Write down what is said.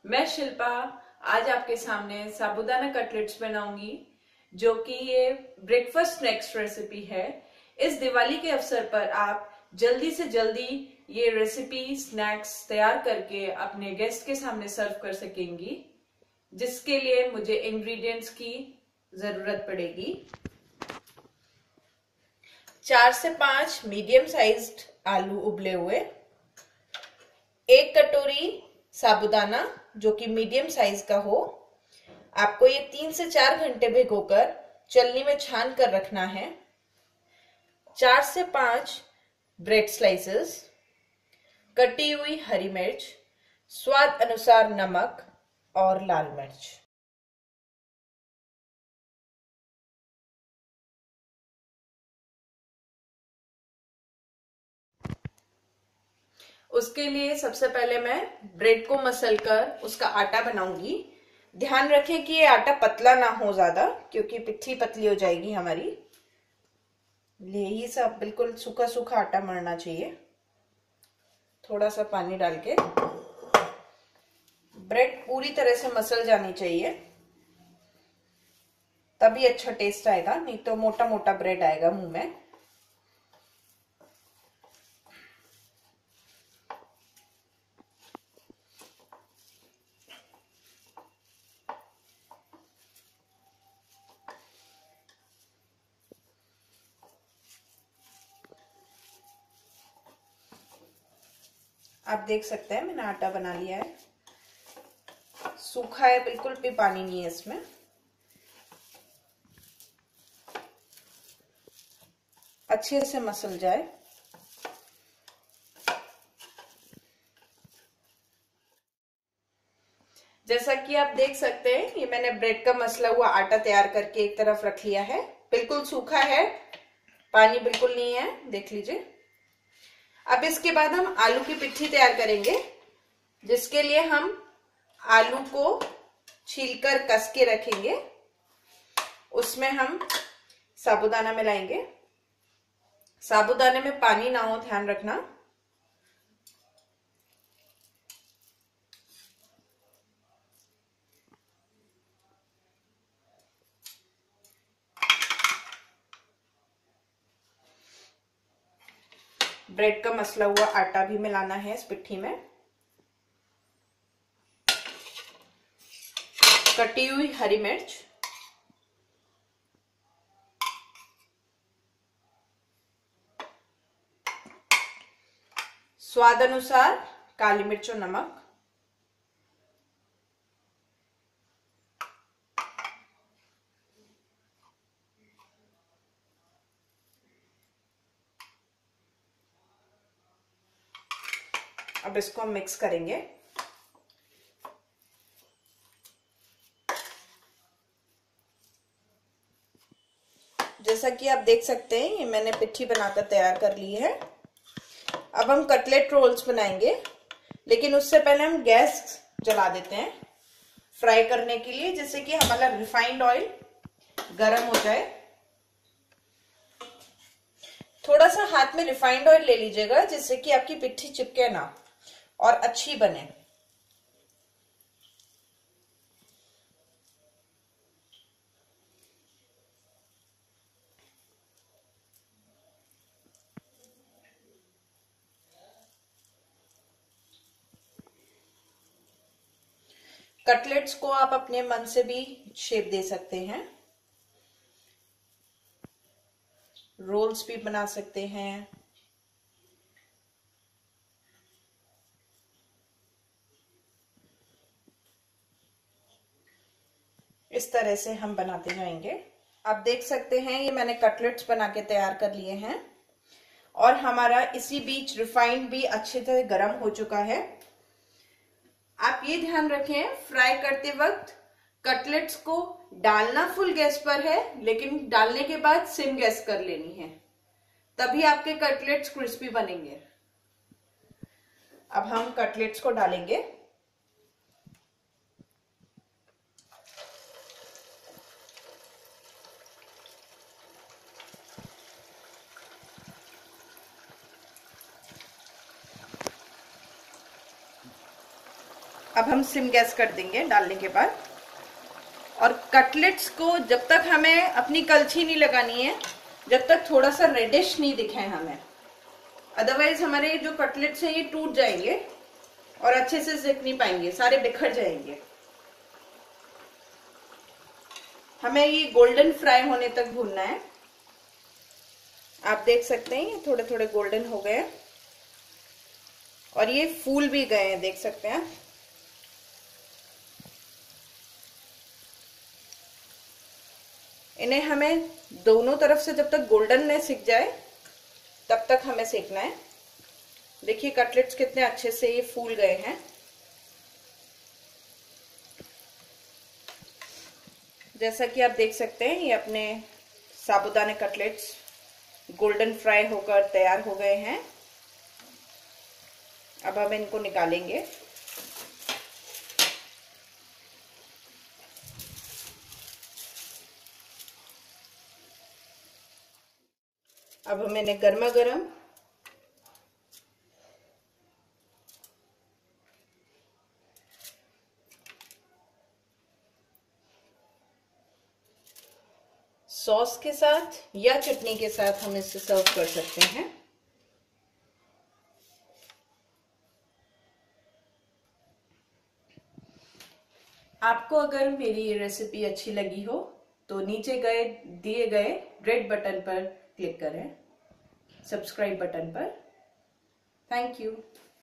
मैं शिल्पा आज आपके सामने साबूदाना कटलेट्स बनाऊंगी, जो कि ये ब्रेकफास्ट स्नैक्स रेसिपी है। इस दिवाली के अवसर पर आप जल्दी से जल्दी ये रेसिपी स्नैक्स तैयार करके अपने गेस्ट के सामने सर्व कर सकेंगी, जिसके लिए मुझे इंग्रेडिएंट्स की जरूरत पड़ेगी। 4 से 5 मीडियम साइज्ड आलू उबले हुए, 1 कटोरी साबूदाना जो कि मीडियम साइज का हो। आपको ये 3 से 4 घंटे भिगोकर चलनी में छान कर रखना है। 4 से 5 ब्रेड स्लाइसेस, कटी हुई हरी मिर्च, स्वाद अनुसार नमक और लाल मिर्च। उसके लिए सबसे पहले मैं ब्रेड को मसलकर उसका आटा बनाऊंगी। ध्यान रखें कि ये आटा पतला ना हो ज्यादा, क्योंकि पिट्ठी पतली हो जाएगी हमारी। ये सब बिल्कुल सूखा सूखा आटा मळना चाहिए। थोड़ा सा पानी डाल के ब्रेड पूरी तरह से मसल जानी चाहिए, तभी अच्छा टेस्ट आएगा, नहीं तो मोटा मोटा ब्रेड आएगा मुंह में। आप देख सकते हैं मैंने आटा बना लिया है, सूखा है, बिल्कुल भी पानी नहीं है इसमें। अच्छे से मसल जाए। जैसा कि आप देख सकते हैं, ये मैंने ब्रेड का मसला हुआ आटा तैयार करके एक तरफ रख लिया है। बिल्कुल सूखा है, पानी बिल्कुल नहीं है, देख लीजिए। अब इसके बाद हम आलू की पिट्ठी तैयार करेंगे, जिसके लिए हम आलू को छीलकर कस के रखेंगे। उसमें हम साबूदाना मिलाएंगे। साबूदाने में पानी ना हो, ध्यान रखना। ब्रेड का मसला हुआ आटा भी मिलाना है इस पिट्ठी में। कटी हुई हरी मिर्च, स्वाद अनुसार काली मिर्च और नमक, अब इसको हम मिक्स करेंगे। जैसा कि आप देख सकते हैं, ये मैंने पिट्ठी बनाकर तैयार कर ली है। अब हम कटलेट रोल्स बनाएंगे, लेकिन उससे पहले हम गैस जला देते हैं फ्राई करने के लिए, जिससे कि हमारा रिफाइंड ऑयल गरम हो जाए। थोड़ा सा हाथ में रिफाइंड ऑयल ले लीजिएगा, जिससे कि आपकी पिट्ठी चिपके ना और अच्छी बने। कटलेट्स को आप अपने मन से भी शेप दे सकते हैं, रोल्स भी बना सकते हैं। इस तरह से हम बनाते जाएंगे। आप देख सकते हैं, ये मैंने कटलेट्स बना के तैयार कर लिए हैं, और हमारा इसी बीच रिफाइंड भी अच्छे तरह गर्म हो चुका है। आप ये ध्यान रखें, फ्राई करते वक्त कटलेट्स को डालना फुल गैस पर है, लेकिन डालने के बाद सिम गैस कर लेनी है, तभी आपके कटलेट्स क्रिस्पी बनेंगे। अब हम कटलेट्स को डालेंगे। अब हम सिम गैस कर देंगे डालने के बाद। और कटलेट्स को जब तक हमें अपनी कलछी नहीं लगानी है, जब तक थोड़ा सा रेडिश नहीं दिखे हमें, अदरवाइज हमारे जो कटलेट्स हैं ये टूट जाएंगे और अच्छे से सेक नहीं पाएंगे, सारे बिखर जाएंगे। हमें ये गोल्डन फ्राई होने तक भूनना है। आप देख सकते हैं ये थोड़े थोड़े गोल्डन हो गए और ये फूल भी गए हैं, देख सकते हैं। इन्हें हमें दोनों तरफ से जब तक गोल्डन न सिक जाए तब तक हमें सेकना है। देखिए कटलेट्स कितने अच्छे से ये फूल गए हैं। जैसा कि आप देख सकते हैं ये अपने साबूदाने कटलेट्स गोल्डन फ्राई होकर तैयार हो गए हैं। अब हम इनको निकालेंगे। अब हम इन्हें गर्मा गर्म सॉस के साथ या चटनी के साथ हम इसे सर्व कर सकते हैं। आपको अगर मेरी ये रेसिपी अच्छी लगी हो तो नीचे दिए गए रेड बटन पर क्लिक करें, सब्सक्राइब बटन पर। Thank you.